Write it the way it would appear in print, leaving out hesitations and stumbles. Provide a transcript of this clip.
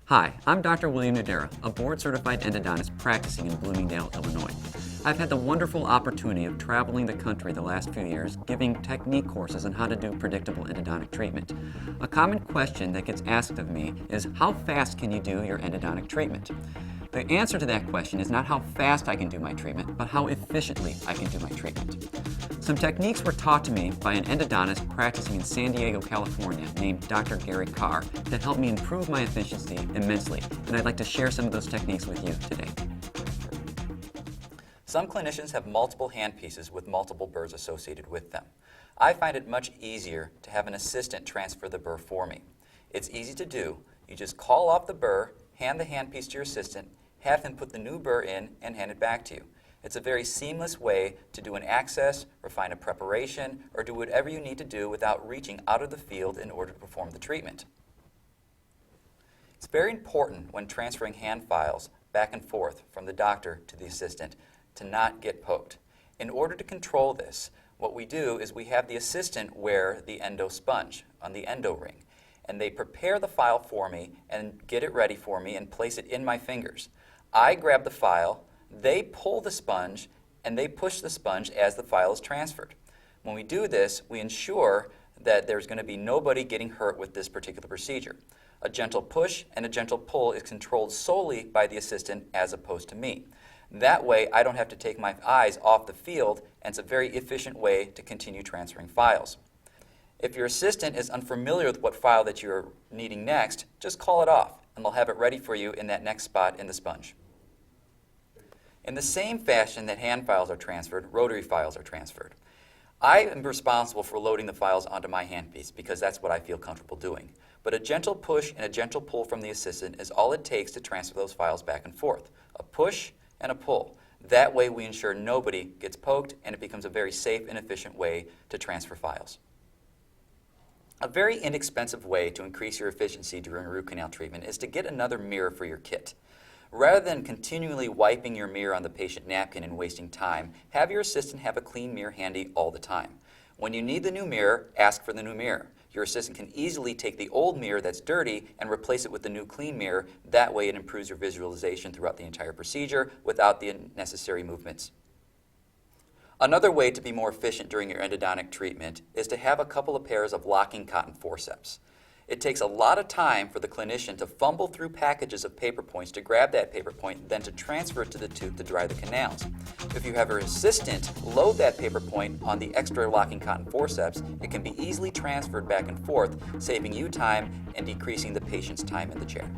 Hi, I'm Dr. William Nadera, a board-certified endodontist practicing in Bloomingdale, Illinois. I've had the wonderful opportunity of traveling the country the last few years, giving technique courses on how to do predictable endodontic treatment. A common question that gets asked of me is, how fast can you do your endodontic treatment? The answer to that question is not how fast I can do my treatment, but how efficiently I can do my treatment. Some techniques were taught to me by an endodontist practicing in San Diego, California, named Dr. Gary Carr, that helped me improve my efficiency immensely, and I'd like to share some of those techniques with you today. Some clinicians have multiple handpieces with multiple burrs associated with them. I find it much easier to have an assistant transfer the burr for me. It's easy to do. You just call off the burr, hand the handpiece to your assistant, have them put the new burr in, and hand it back to you. It's a very seamless way to do an access, refine a preparation, or do whatever you need to do without reaching out of the field in order to perform the treatment. It's very important when transferring hand files back and forth from the doctor to the assistant to not get poked. In order to control this, what we do is we have the assistant wear the endo sponge on the endo ring, and they prepare the file for me and get it ready for me and place it in my fingers. I grab the file, they pull the sponge, and they push the sponge as the file is transferred. When we do this, we ensure that there's going to be nobody getting hurt with this particular procedure. A gentle push and a gentle pull is controlled solely by the assistant as opposed to me. That way, I don't have to take my eyes off the field, and it's a very efficient way to continue transferring files. If your assistant is unfamiliar with what file that you're needing next, just call it off, and they'll have it ready for you in that next spot in the sponge. In the same fashion that hand files are transferred, rotary files are transferred. I am responsible for loading the files onto my handpiece because that's what I feel comfortable doing. But a gentle push and a gentle pull from the assistant is all it takes to transfer those files back and forth. A push and a pull. That way we ensure nobody gets poked, and it becomes a very safe and efficient way to transfer files. A very inexpensive way to increase your efficiency during root canal treatment is to get another mirror for your kit. Rather than continually wiping your mirror on the patient napkin and wasting time, have your assistant have a clean mirror handy all the time. When you need the new mirror, ask for the new mirror. Your assistant can easily take the old mirror that's dirty and replace it with the new clean mirror. That way it improves your visualization throughout the entire procedure without the unnecessary movements. Another way to be more efficient during your endodontic treatment is to have a couple of pairs of locking cotton forceps. It takes a lot of time for the clinician to fumble through packages of paper points to grab that paper point, then to transfer it to the tooth to dry the canals. If you have your assistant load that paper point on the extra locking cotton forceps, it can be easily transferred back and forth, saving you time and decreasing the patient's time in the chair.